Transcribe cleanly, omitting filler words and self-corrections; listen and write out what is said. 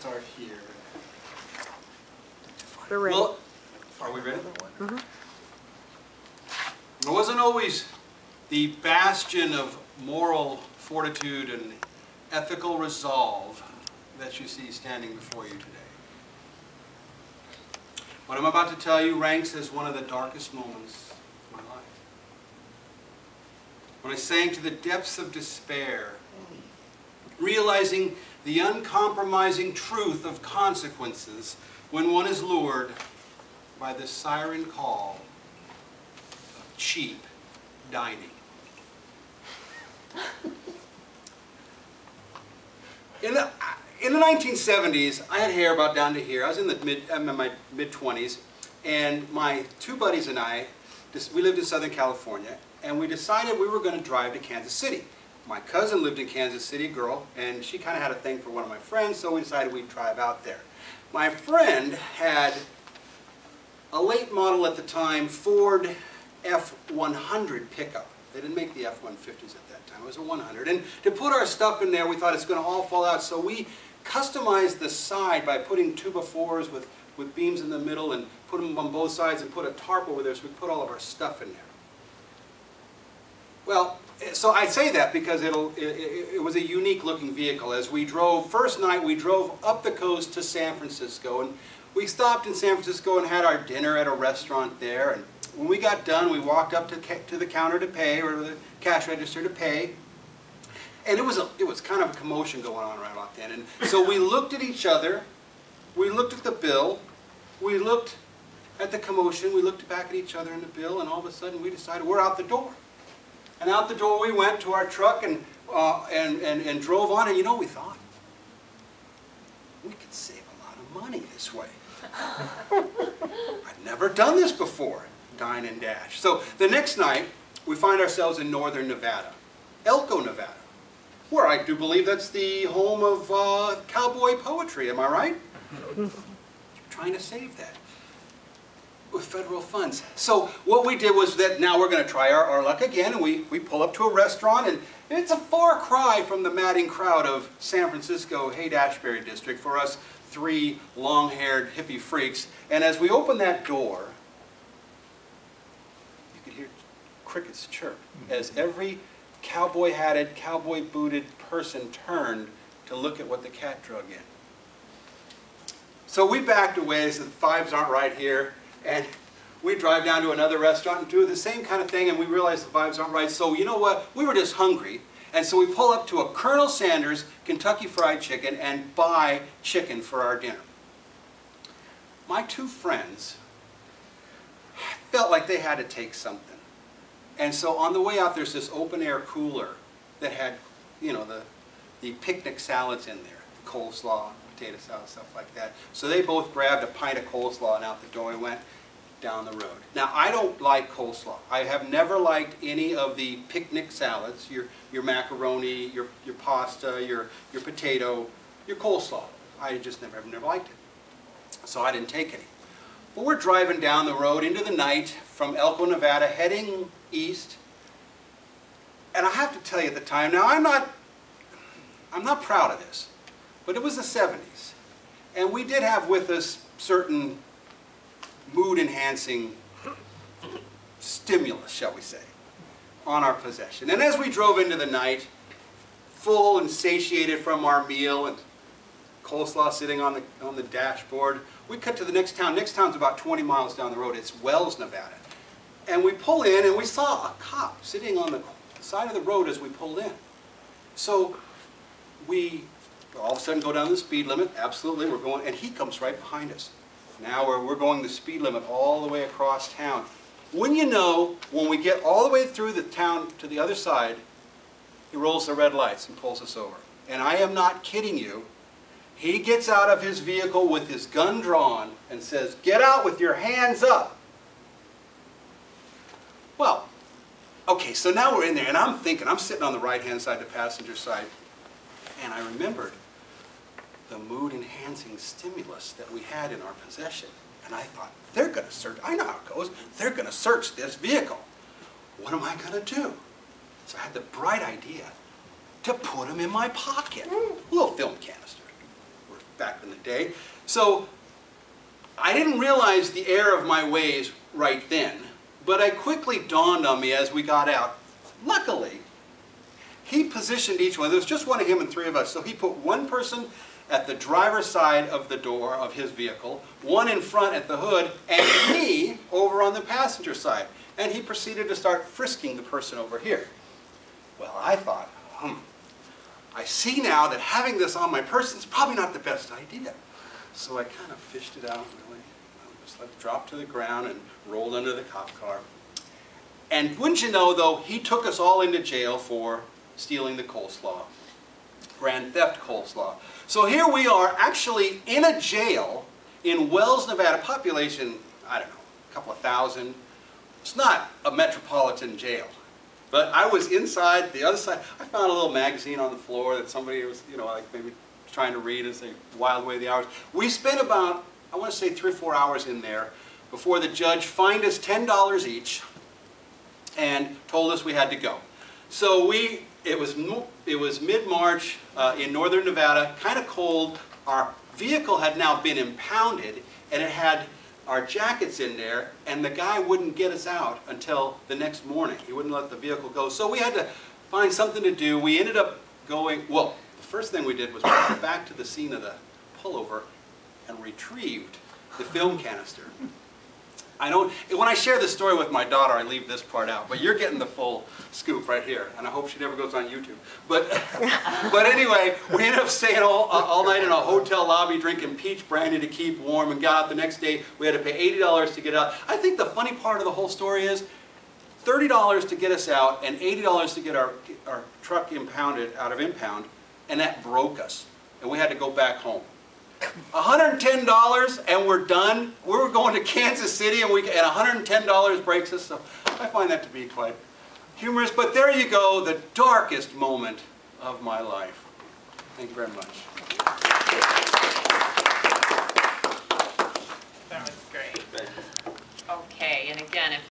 start here. We're ready. Well, are we ready? Mm-hmm. It wasn't always the bastion of moral fortitude and ethical resolve that you see standing before you today. What I'm about to tell you ranks as one of the darkest moments of my life. When I sank to the depths of despair, realizing the uncompromising truth of consequences when one is lured by the siren call of cheap dining. In the 1970s, I had hair about down to here. I was in my mid-20s, and my two buddies and I, we lived in Southern California, and we decided we were going to drive to Kansas City. My cousin lived in Kansas City, a girl, and she kind of had a thing for one of my friends, so we decided we'd drive out there. My friend had a late model at the time Ford F-100 pickup. They didn't make the F-150s at that time. It was a 100. And to put our stuff in there, we thought it's going to all fall out, so we customized the side by putting 2x4s with beams in the middle and put them on both sides and put a tarp over there so we put all of our stuff in there. Well, so I say that because it was a unique looking vehicle. As we drove, first night we drove up the coast to San Francisco, and we stopped in San Francisco and had our dinner at a restaurant there. And when we got done, we walked up to the counter to pay, or the cash register to pay. And it was kind of a commotion going on right about then. And so we looked at each other, we looked at the bill, we looked at the commotion, we looked back at each other in the bill, and all of a sudden we decided we're out the door. And out the door we went to our truck and drove on, and you know what we thought? We could save a lot of money this way. I'd never done this before, dine and dash. So the next night we find ourselves in northern Nevada, Elko, Nevada, where I do believe that's the home of cowboy poetry, am I right? Trying to save that with federal funds. So what we did was that now we're going to try our luck again, and we pull up to a restaurant, and it's a far cry from the madding crowd of San Francisco Haight-Ashbury district for us three long-haired hippie freaks. And as we open that door, you could hear crickets chirp as every cowboy-hatted, cowboy-booted person turned to look at what the cat drug in. So we backed away, said the vibes aren't right here, and we drive down to another restaurant and do the same kind of thing, and we realize the vibes aren't right. So you know what? We were just hungry, and so we pull up to a Colonel Sanders Kentucky Fried Chicken and buy chicken for our dinner. My two friends felt like they had to take something. And so on the way out, there's this open-air cooler that had, you know, the picnic salads in there, coleslaw, potato salad, stuff like that. So they both grabbed a pint of coleslaw, and out the door we went down the road. Now, I don't like coleslaw. I have never liked any of the picnic salads, your macaroni, your pasta, your potato, your coleslaw. I just never liked it. So I didn't take any. But we're driving down the road into the night from Elko, Nevada, heading east. And I have to tell you at the time, now I'm not proud of this, but it was the 70s. And we did have with us certain mood-enhancing stimulus, shall we say, on our possession. And as we drove into the night, full and satiated from our meal and coleslaw sitting on the dashboard, we cut to the next town. Next town's about 20 miles down the road. It's Wells, Nevada. And we pull in, and we saw a cop sitting on the side of the road as we pulled in. So we all of a sudden go down the speed limit. Absolutely, we're going, and he comes right behind us. Now we're going the speed limit all the way across town. Wouldn't you know, when we get all the way through the town to the other side, he rolls the red lights and pulls us over. And I am not kidding you. He gets out of his vehicle with his gun drawn and says, "Get out with your hands up." Well, okay, so now we're in there, and I'm thinking, I'm sitting on the right-hand side, the passenger side, and I remembered the mood-enhancing stimulus that we had in our possession. And I thought, they're going to search, I know how it goes, they're going to search this vehicle. What am I going to do? So I had the bright idea to put them in my pocket. A little film canister. We're back in the day. So I didn't realize the error of my ways right then, but it quickly dawned on me as we got out. Luckily, he positioned each one. There was just one of him and three of us. So he put one person at the driver's side of the door of his vehicle, one in front at the hood, and me over on the passenger side. And he proceeded to start frisking the person over here. Well, I thought, I see now that having this on my person is probably not the best idea. So I kind of fished it out, really. Just let it drop to the ground and rolled under the cop car. And wouldn't you know, though, he took us all into jail for stealing the coleslaw. Grand theft coleslaw. So here we are actually in a jail in Wells, Nevada. Population, I don't know, a couple of thousand. It's not a metropolitan jail. But I was inside, the other side. I found a little magazine on the floor that somebody was, you know, like maybe trying to read as they whiled away the hours. We spent about, I want to say 3 or 4 hours in there before the judge fined us $10 each and told us we had to go. So it was mid-March in northern Nevada, kind of cold. Our vehicle had now been impounded, and it had our jackets in there, and the guy wouldn't get us out until the next morning. He wouldn't let the vehicle go. So we had to find something to do. We ended up going, well, the first thing we did was went back to the scene of the pullover and retrieved the film canister. When I share this story with my daughter, I leave this part out, but you're getting the full scoop right here, and I hope she never goes on YouTube. But anyway, we ended up staying all night in a hotel lobby drinking peach brandy to keep warm, and got out the next day. We had to pay $80 to get out. I think the funny part of the whole story is $30 to get us out and $80 to get our truck impounded out of impound, and that broke us, and we had to go back home. $110 and we're done. We were going to Kansas City and $110 breaks us. So I find that to be quite humorous. But there you go, the darkest moment of my life. Thank you very much.